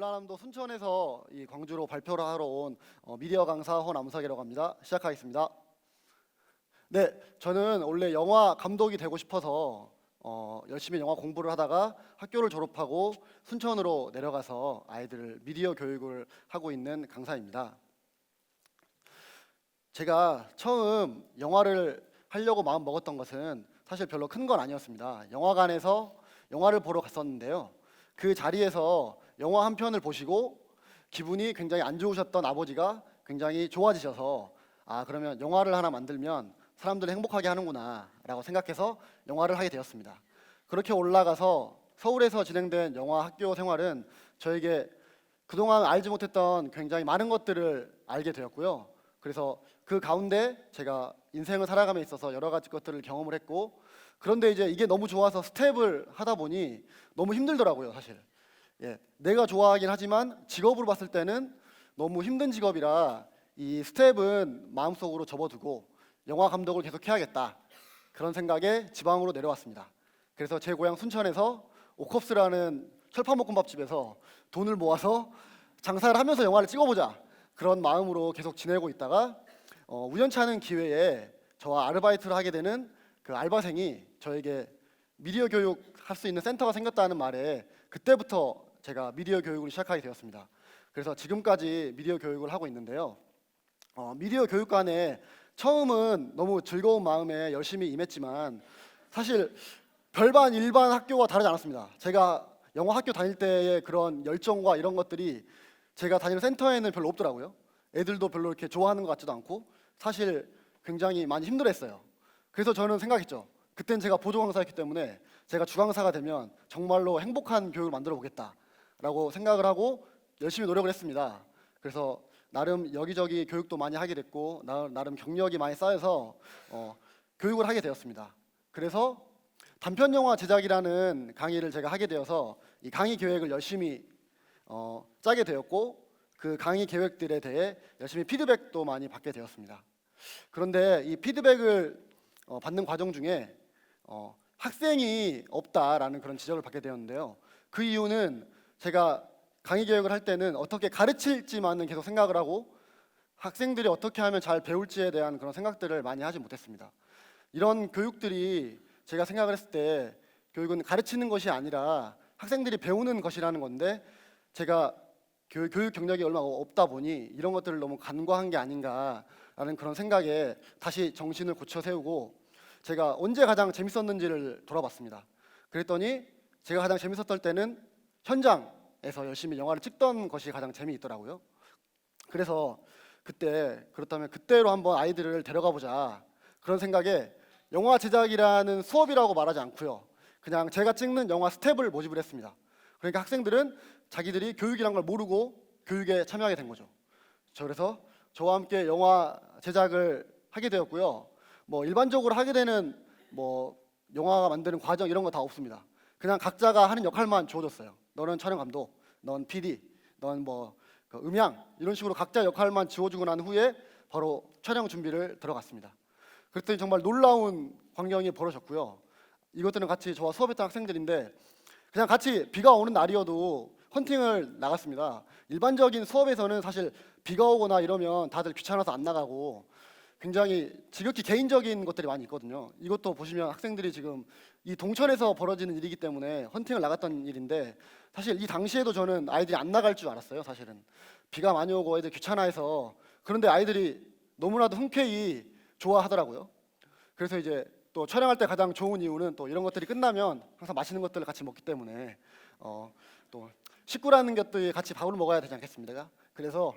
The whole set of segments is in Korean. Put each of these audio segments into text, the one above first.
전라남도 순천에서 이 광주로 발표를 하러 온 미디어 강사 허남석이라고 합니다. 시작하겠습니다. 네, 저는 원래 영화 감독이 되고 싶어서 열심히 영화 공부를 하다가 학교를 졸업하고 순천으로 내려가서 아이들 미디어 교육을 하고 있는 강사입니다. 제가 처음 영화를 하려고 마음 먹었던 것은 사실 별로 큰 건 아니었습니다. 영화관에서 영화를 보러 갔었는데요. 그 자리에서 영화 한 편을 보시고 기분이 굉장히 안 좋으셨던 아버지가 굉장히 좋아지셔서 그러면 영화를 하나 만들면 사람들을 행복하게 하는구나 라고 생각해서 영화를 하게 되었습니다. 그렇게 올라가서 서울에서 진행된 영화 학교 생활은 저에게 그동안 알지 못했던 굉장히 많은 것들을 알게 되었고요. 그래서 그 가운데 제가 인생을 살아감에 있어서 여러 가지 것들을 경험을 했고, 그런데 이제 이게 너무 좋아서 스텝을 하다 보니 너무 힘들더라고요, 사실. 내가 좋아하긴 하지만 직업으로 봤을 때는 너무 힘든 직업이라 이 스텝은 마음속으로 접어두고 영화 감독을 계속 해야겠다, 그런 생각에 지방으로 내려왔습니다. 그래서 제 고향 순천에서 오컵스라는 철판볶음밥집에서 돈을 모아서 장사를 하면서 영화를 찍어보자, 그런 마음으로 계속 지내고 있다가 우연치 않은 기회에 저와 아르바이트를 하게 되는 그 알바생이 저에게 미디어 교육 할 수 있는 센터가 생겼다는 말에 그때부터 제가 미디어 교육을 시작하게 되었습니다. 그래서 지금까지 미디어 교육을 하고 있는데요. 미디어 교육관에 처음은 너무 즐거운 마음에 열심히 임했지만 사실 별반 일반 학교와 다르지 않았습니다. 제가 영화 학교 다닐 때의 그런 열정과 이런 것들이 제가 다니는 센터에는 별로 없더라고요. 애들도 별로 이렇게 좋아하는 것 같지도 않고 사실 굉장히 많이 힘들었어요. 그래서 저는 생각했죠. 그땐 제가 보조 강사였기 때문에 제가 주강사가 되면 정말로 행복한 교육을 만들어 보겠다라고 생각을 하고 열심히 노력을 했습니다. 그래서 나름 여기저기 교육도 많이 하게 됐고 나름 경력이 많이 쌓여서 교육을 하게 되었습니다. 그래서 단편 영화 제작이라는 강의를 제가 하게 되어서 이 강의 계획을 열심히 짜게 되었고, 그 강의 계획들에 대해 열심히 피드백도 많이 받게 되었습니다. 그런데 이 피드백을 받는 과정 중에 학생이 없다라는 그런 지적을 받게 되었는데요. 그 이유는 제가 강의 계획을 할 때는 어떻게 가르칠지만은 계속 생각을 하고 학생들이 어떻게 하면 잘 배울지에 대한 그런 생각들을 많이 하지 못했습니다. 이런 교육들이 제가 생각을 했을 때 교육은 가르치는 것이 아니라 학생들이 배우는 것이라는 건데, 제가 교육 경력이 얼마 없다 보니 이런 것들을 너무 간과한 게 아닌가라는 그런 생각에 다시 정신을 고쳐 세우고 제가 언제 가장 재밌었는지를 돌아봤습니다. 그랬더니 제가 가장 재밌었던 때는 현장에서 열심히 영화를 찍던 것이 가장 재미있더라고요. 그래서 그렇다면 그때로 한번 아이들을 데려가 보자, 그런 생각에 영화 제작이라는 수업이라고 말하지 않고요, 그냥 제가 찍는 영화 스텝을 모집을 했습니다. 그러니까 학생들은 자기들이 교육이란 걸 모르고 교육에 참여하게 된 거죠. 그래서 저와 함께 영화 제작을 하게 되었고요. 일반적으로 하게 되는 영화가 만드는 과정 이런 거 다 없습니다. 그냥 각자가 하는 역할만 주어졌어요. 너는 촬영 감독, 넌 PD, 넌 그 음향, 이런 식으로 각자 역할만 지워주고 난 후에 바로 촬영 준비를 들어갔습니다. 그랬더니 정말 놀라운 광경이 벌어졌고요. 이것들은 같이 저와 수업했던 학생들인데 그냥 같이 비가 오는 날이어도 헌팅을 나갔습니다. 일반적인 수업에서는 사실 비가 오거나 이러면 다들 귀찮아서 안 나가고 굉장히 지극히 개인적인 것들이 많이 있거든요. 이것도 보시면 학생들이 지금 이 동천에서 벌어지는 일이기 때문에 헌팅을 나갔던 일인데, 사실 이 당시에도 저는 아이들이 안 나갈 줄 알았어요. 사실은 비가 많이 오고 애들 귀찮아해서. 그런데 아이들이 너무나도 흔쾌히 좋아하더라고요. 그래서 이제 또 촬영할 때 가장 좋은 이유는 또 이런 것들이 끝나면 항상 맛있는 것들을 같이 먹기 때문에 또 식구라는 것들이 같이 밥을 먹어야 되지 않겠습니까? 그래서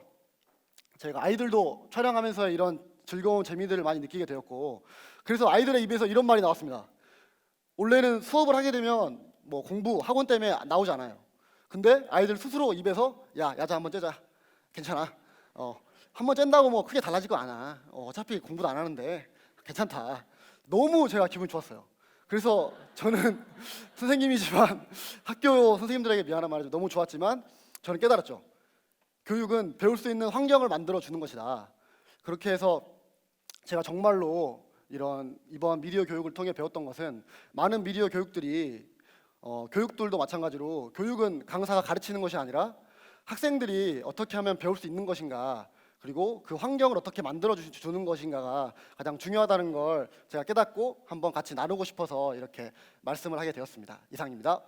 제가 아이들도 촬영하면서 이런 즐거운 재미들을 많이 느끼게 되었고, 그래서 아이들의 입에서 이런 말이 나왔습니다. 원래는 수업을 하게 되면 공부 학원 때문에 나오지 않아요. 근데 아이들 스스로 입에서 야자 한번 째자, 괜찮아, 한번 쨘다고 크게 달라질 거 않아, 어차피 공부도 안 하는데 괜찮다. 너무 제가 기분이 좋았어요. 그래서 저는 선생님이지만 학교 선생님들에게 미안한 말이죠. 너무 좋았지만 저는 깨달았죠. 교육은 배울 수 있는 환경을 만들어 주는 것이다. 그렇게 해서 제가 정말로 이번 미디어 교육을 통해 배웠던 것은, 많은 미디어 교육들이 교육들도 마찬가지로 교육은 강사가 가르치는 것이 아니라 학생들이 어떻게 하면 배울 수 있는 것인가, 그리고 그 환경을 어떻게 만들어 주는 것인가가 가장 중요하다는 걸 제가 깨닫고 한번 같이 나누고 싶어서 이렇게 말씀을 하게 되었습니다. 이상입니다.